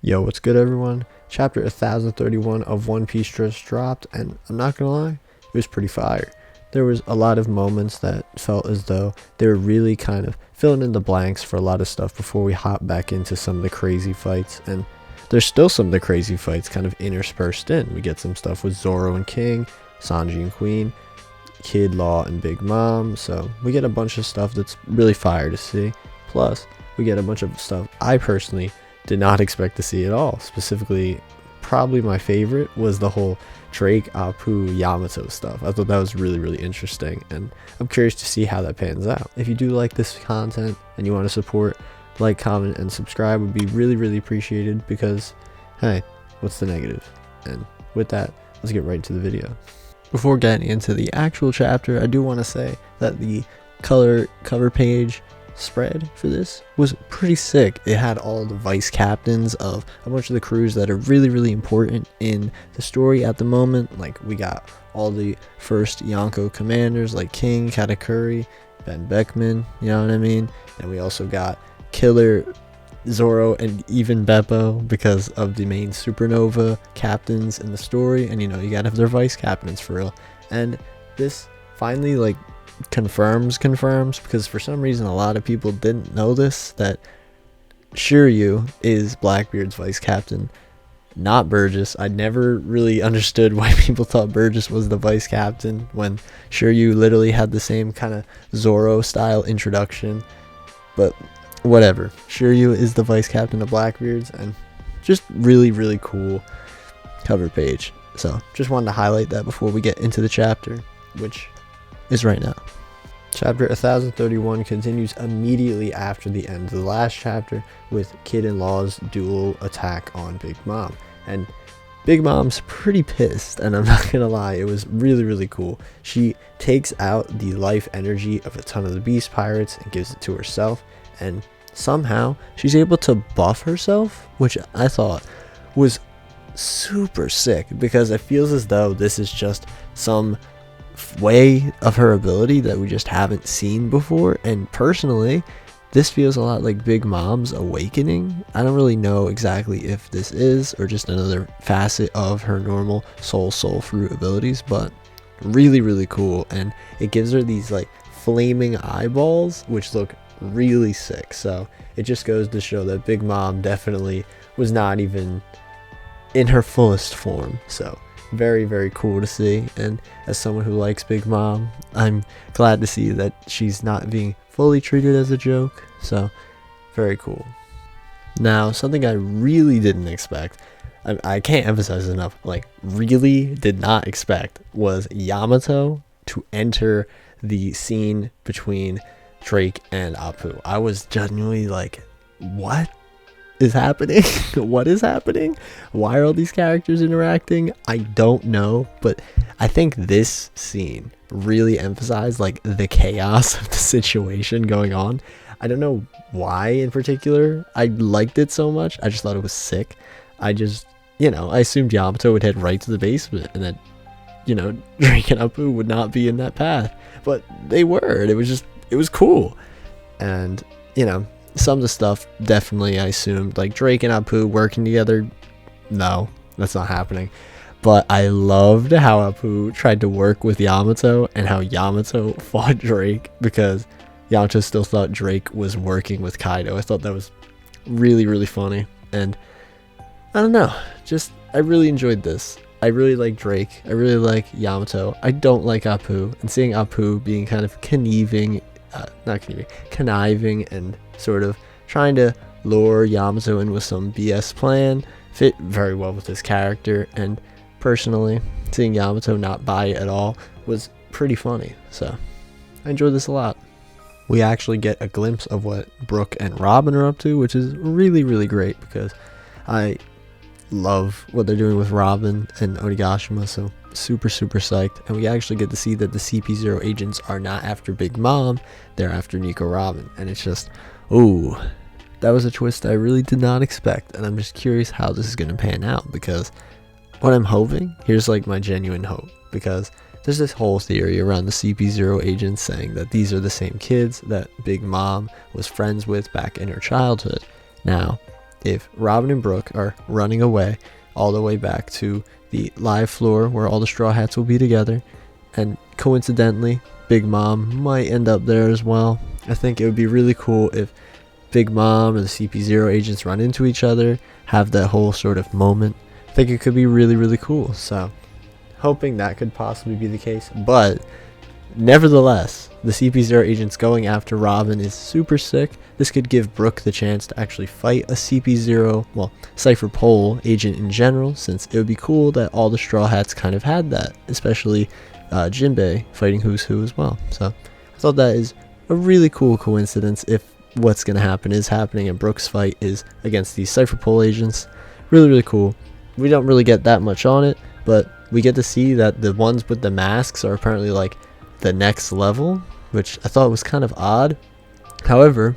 Yo, what's good, everyone? Chapter 1031 of One Piece just dropped, and I'm not gonna lie, it was pretty fire. There was a lot of moments that felt as though they were really kind of filling in the blanks for a lot of stuff before we hop back into some of the crazy fights, and there's still some of the crazy fights kind of interspersed in. We get some stuff with Zoro and King, Sanji and Queen, Kid Law and Big Mom, so we get a bunch of stuff that's really fire to see. Plus, we get a bunch of stuff I personally did not expect to see at all. Specifically, probably my favorite was the whole Drake, Apoo, Yamato stuff. I thought that was really interesting, and I'm curious to see how that pans out. If you do like this content and you want to support, like, comment, and subscribe would be really appreciated, because hey, what's the negative? And with that, let's get right into the video. Before getting into the actual chapter, I do want to say that the cover page spread for this was pretty sick. It had all the vice captains of a bunch of the crews that are really important in the story at the moment. Like, we got all the first Yonko commanders like King, Katakuri, Ben Beckman, you know what I mean? And we also got Killer, Zoro, and even Beppo, because of the main supernova captains in the story. And you know, you gotta have their vice captains for real. And this finally, like, confirms, because for some reason a lot of people didn't know this, that Shiryu is Blackbeard's vice captain, not Burgess. I never really understood why people thought Burgess was the vice captain when Shiryu literally had the same kind of Zoro style introduction, but whatever. Shiryu is the vice captain of Blackbeard's, and just really cool cover page. So just wanted to highlight that before we get into the chapter, which is right now. Chapter 1031 continues immediately after the end of the last chapter with Kid and Law's dual attack on Big Mom. And Big Mom's pretty pissed, and I'm not gonna lie, it was really cool. She takes out the life energy of a ton of the beast pirates and gives it to herself, and somehow she's able to buff herself, which I thought was super sick, because it feels as though this is just some way of her ability that we just haven't seen before. And personally, this feels a lot like Big Mom's awakening. I don't really know exactly if this is or just another facet of her normal soul fruit abilities, but really cool. And it gives her these like flaming eyeballs which look really sick. So it just goes to show that Big Mom definitely was not even in her fullest form. So very cool to see, and as someone who likes Big Mom, I'm glad to see that she's not being fully treated as a joke. So very cool. Now, something I really didn't expect, I can't emphasize enough, like really did not expect, was Yamato to enter the scene between Drake and Apoo. I was genuinely like, what is happening? What is happening? Why are all these characters interacting? I don't know, but I think this scene really emphasized like the chaos of the situation going on. I don't know why in particular I liked it so much. I just thought it was sick. I just, you know, I assumed Yamato would head right to the basement, and that, you know, Drake and Apoo would not be in that path, but they were. And it was cool. And, you know, some of the stuff definitely I assumed, like Drake and Apoo working together, no, that's not happening. But I loved how Apoo tried to work with Yamato, and how Yamato fought Drake because Yamato still thought Drake was working with Kaido. I thought that was really funny, and I don't know, just I really enjoyed this. I really like Drake, I really like Yamato, I don't like Apoo, and seeing Apoo being kind of conniving and sort of trying to lure Yamato in with some BS plan fit very well with his character. And personally, seeing Yamato not buy it at all was pretty funny, so I enjoyed this a lot. We actually get a glimpse of what Brook and Robin are up to, which is really great, because I love what they're doing with Robin and Onigashima, so super psyched. And we actually get to see that the CP0 agents are not after Big Mom, they're after Nico Robin, and it's just, ooh, that was a twist I really did not expect. And I'm just curious how this is going to pan out, because what I'm hoping, here's like my genuine hope, because there's this whole theory around the CP0 agents saying that these are the same kids that Big Mom was friends with back in her childhood. Now, if Robin and Brook are running away all the way back to the live floor where all the Straw Hats will be together, and coincidentally Big Mom might end up there as well. I think it would be really cool if Big Mom and the CP0 agents run into each other, have that whole sort of moment. I think it could be really, really cool. So hoping that could possibly be the case. But nevertheless, the CP0 agents going after Robin is super sick. This could give Brook the chance to actually fight a CP0, well, Cypher Pole agent in general, since it would be cool that all the Straw Hats kind of had that, especially Jinbei fighting Who's Who as well. So I thought that is a really cool coincidence if what's going to happen is happening and Brook's fight is against these Cypher Pole agents. Really, really cool. We don't really get that much on it, but we get to see that the ones with the masks are apparently like the next level, which I thought was kind of odd. However,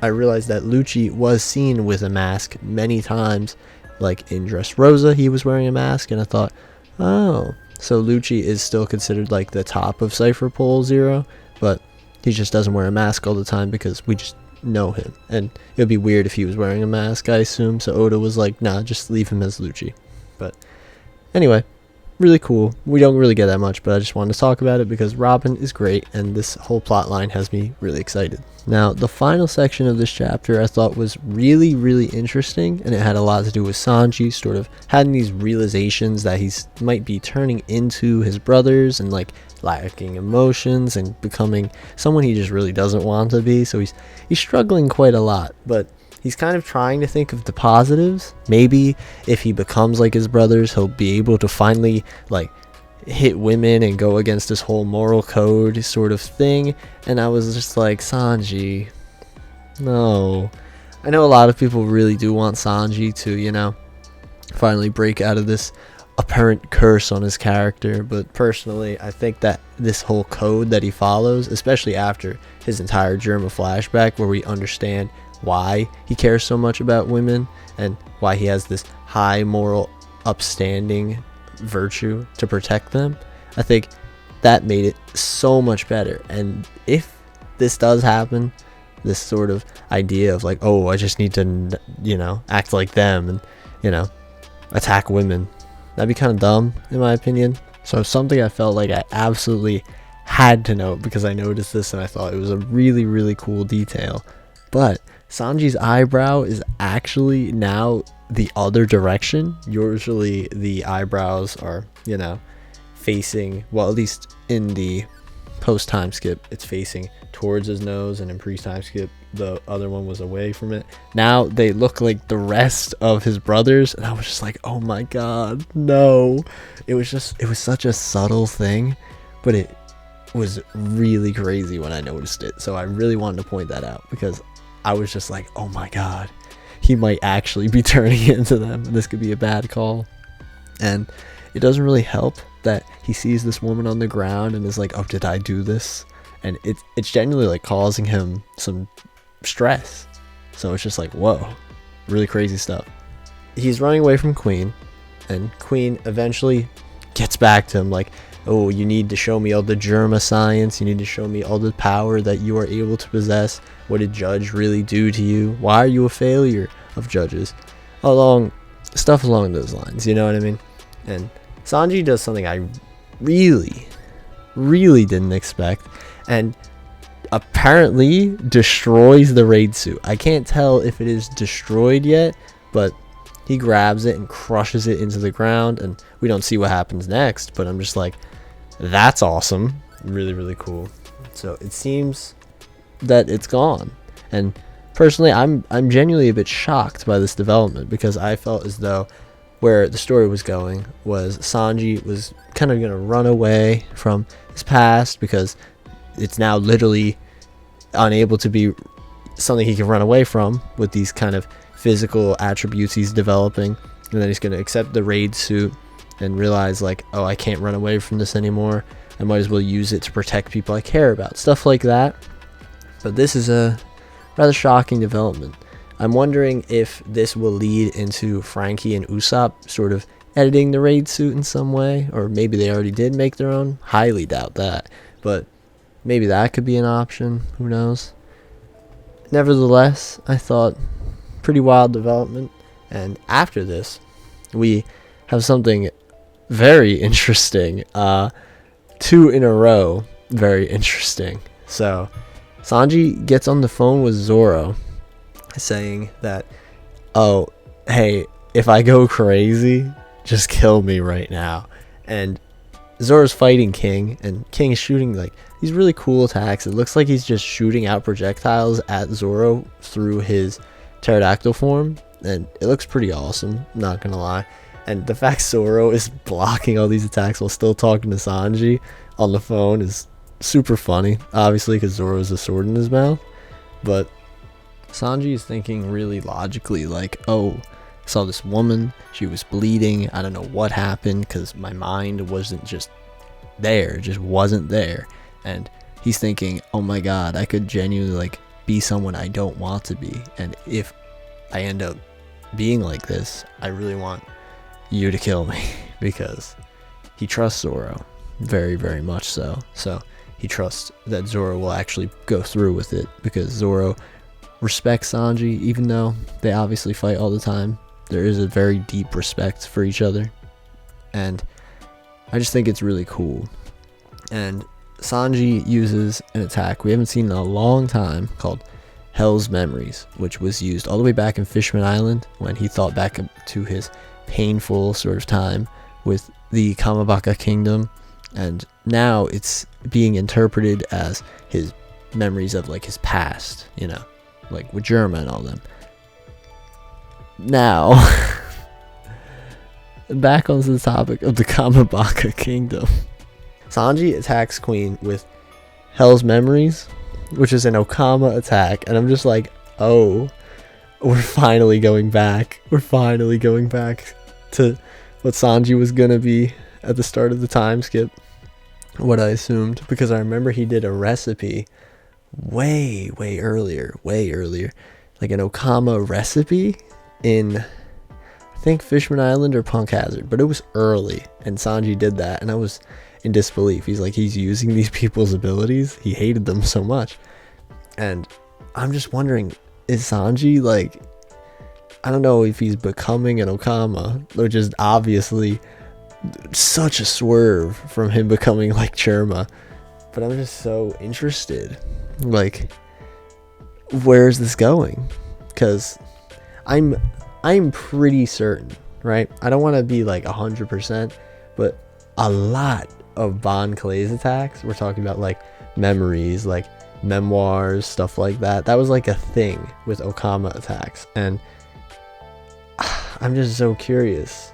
I realized that Lucci was seen with a mask many times, like in Dressrosa he was wearing a mask, and I thought, oh, so Lucci is still considered like the top of Cypher Pole Zero, but he just doesn't wear a mask all the time because we just know him, and it would be weird if he was wearing a mask, I assume. So Oda was like, nah, just leave him as Lucci. But anyway, really cool. We don't really get that much, but I just wanted to talk about it because Robin is great, and this whole plot line has me really excited. Now, the final section of this chapter I thought was really, really interesting, and it had a lot to do with Sanji sort of having these realizations that he's might be turning into his brothers and like lacking emotions and becoming someone he just really doesn't want to be. So he's struggling quite a lot, but he's kind of trying to think of the positives. Maybe if he becomes like his brothers, he'll be able to finally like hit women and go against this whole moral code sort of thing. And I was just like, Sanji, no. I know a lot of people really do want Sanji to, you know, finally break out of this apparent curse on his character, but personally I think that this whole code that he follows, especially after his entire Germa flashback where we understand why he cares so much about women and why he has this high moral upstanding virtue to protect them, I think that made it so much better. And if this does happen, this sort of idea of like, oh, I just need to, you know, act like them and, you know, attack women, that'd be kind of dumb in my opinion. So something I felt like I absolutely had to note because I noticed this and I thought it was a really, really cool detail. But Sanji's eyebrow is actually now the other direction. Usually the eyebrows are, you know, facing, well, at least in the post time skip it's facing towards his nose, and in pre time skip the other one was away from it. Now they look like the rest of his brothers, and I was just like, oh my god, no. It was such a subtle thing, but it was really crazy when I noticed it. So I really wanted to point that out because I was just like, oh my god, he might actually be turning into them. This could be a bad call. And it doesn't really help that he sees this woman on the ground and is like, oh, did I do this? And it's genuinely like causing him some stress. So it's just like, whoa, really crazy stuff. He's running away from Queen, and Queen eventually gets back to him like, oh, you need to show me all the Germa science, you need to show me all the power that you are able to possess. What did Judge really do to you? Why are you a failure of Judges? Stuff along those lines, you know what I mean? And Sanji does something I really, really didn't expect, and apparently destroys the raid suit. I can't tell if it is destroyed yet, but he grabs it and crushes it into the ground, and we don't see what happens next, but I'm just like, that's awesome. Really, really cool. So it seems that it's gone, and personally I'm genuinely a bit shocked by this development because I felt as though where the story was going was Sanji was kind of going to run away from his past because it's now literally unable to be something he can run away from with these kind of physical attributes he's developing, and then he's going to accept the raid suit and realize like, oh, I can't run away from this anymore, I might as well use it to protect people I care about, stuff like that. But this is a rather shocking development. I'm wondering if this will lead into Frankie and Usopp sort of editing the raid suit in some way, or maybe they already did make their own. Highly doubt that, but maybe that could be an option, who knows. Nevertheless, I thought pretty wild development. And after this, we have something very interesting. 2 in a row, very interesting. So Sanji gets on the phone with Zoro, saying that, oh, hey, if I go crazy, just kill me right now. And Zoro's fighting King, and King is shooting like these really cool attacks. It looks like he's just shooting out projectiles at Zoro through his pterodactyl form, and it looks pretty awesome, not gonna lie. And the fact Zoro is blocking all these attacks while still talking to Sanji on the phone is super funny, obviously, because Zoro has a sword in his mouth. But Sanji is thinking really logically, like, oh, I saw this woman, she was bleeding, I don't know what happened, because my mind wasn't just there, just wasn't there. And he's thinking, oh my god, I could genuinely like be someone I don't want to be, and if I end up being like this, I really want you to kill me. Because he trusts Zoro very, very much so. So he trusts that Zoro will actually go through with it, because Zoro respects Sanji, even though they obviously fight all the time. There is a very deep respect for each other, and I just think it's really cool. And Sanji uses an attack we haven't seen in a long time called Hell's Memories, which was used all the way back in Fishman Island when he thought back to his painful sort of time with the Kamabaka Kingdom, and now it's being interpreted as his memories of like his past, you know, like with Germa and all them. Now, back onto the topic of the Kamabaka Kingdom. Sanji attacks Queen with Hell's Memories, which is an Okama attack, and I'm just like, oh, we're finally going back. We're finally going back to what Sanji was gonna be at the start of the time skip. What I assumed, because I remember he did a recipe way earlier, like an Okama recipe in, I think, Fishman Island or Punk Hazard, but it was early, and Sanji did that, and I was in disbelief. He's like, he's using these people's abilities. He hated them so much, and I'm just wondering, is Sanji like, I don't know if he's becoming an Okama, which is obviously such a swerve from him becoming like Germa, but I'm just so interested, like, where's this going? Because I'm pretty certain, right? I don't want to be like 100%, but a lot of Bon Clay's attacks, we're talking about like memories, like memoirs, stuff like that. That was like a thing with Okama attacks, and I'm just so curious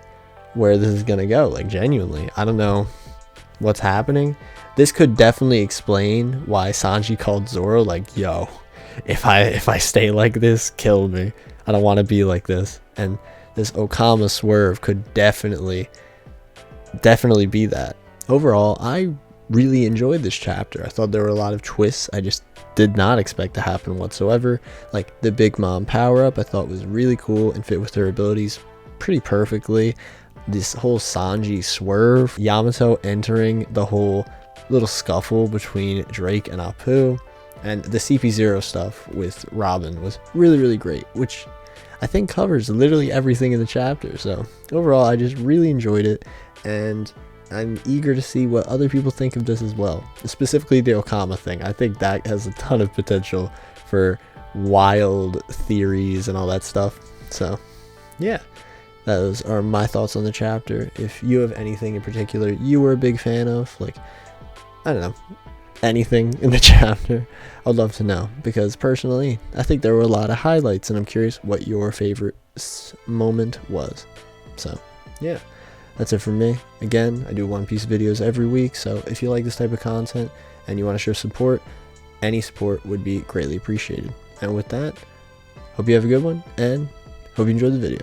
where this is gonna go. Like, genuinely, I don't know what's happening. This could definitely explain why Sanji called Zoro like, yo, if I stay like this, kill me. I don't want to be like this. And this Okama swerve could definitely be that. Overall, I really enjoyed this chapter. I thought there were a lot of twists I just did not expect to happen whatsoever. Like the Big Mom power-up I thought was really cool and fit with her abilities pretty perfectly. This whole Sanji swerve, Yamato entering the whole little scuffle between Drake and Apoo, and the CP0 stuff with Robin was really great, which I think covers literally everything in the chapter. So overall, I just really enjoyed it, and I'm eager to see what other people think of this as well. Specifically the Okama thing. I think that has a ton of potential for wild theories and all that stuff. So yeah, those are my thoughts on the chapter. If you have anything in particular you were a big fan of, like, I don't know, anything in the chapter, I'd love to know, because personally I think there were a lot of highlights, and I'm curious what your favorite moment was. So yeah, that's it from me. Again, I do One Piece videos every week, so if you like this type of content and you want to show support, any support would be greatly appreciated. And with that, hope you have a good one, and hope you enjoyed the video.